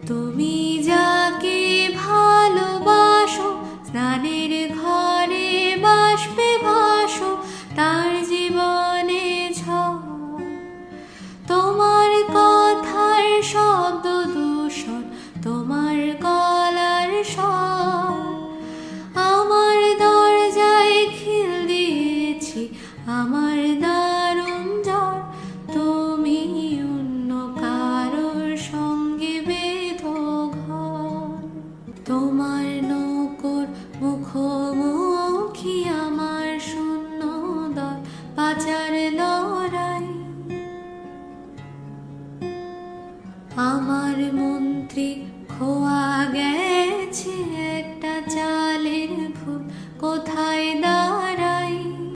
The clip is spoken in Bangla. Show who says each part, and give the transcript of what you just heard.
Speaker 1: তুমি যাকে ভালোবাসো, স্নানের ঘরে বাষ্পে ভাসো, তার জীবনে ঝড়। তোমার কথার শব্দ দূষণ, তোমার গলার স্বর। আমার দরজায় খিল দিয়েছি, আমার দারুণ জ্বর। তুমি অন্য কারোর সঙ্গে বেঁধো ঘর। তোমার নৌকোর মুখোমুখি আমার শূন্য দল, বাঁচার লড়াই। আমার মন্ত্রী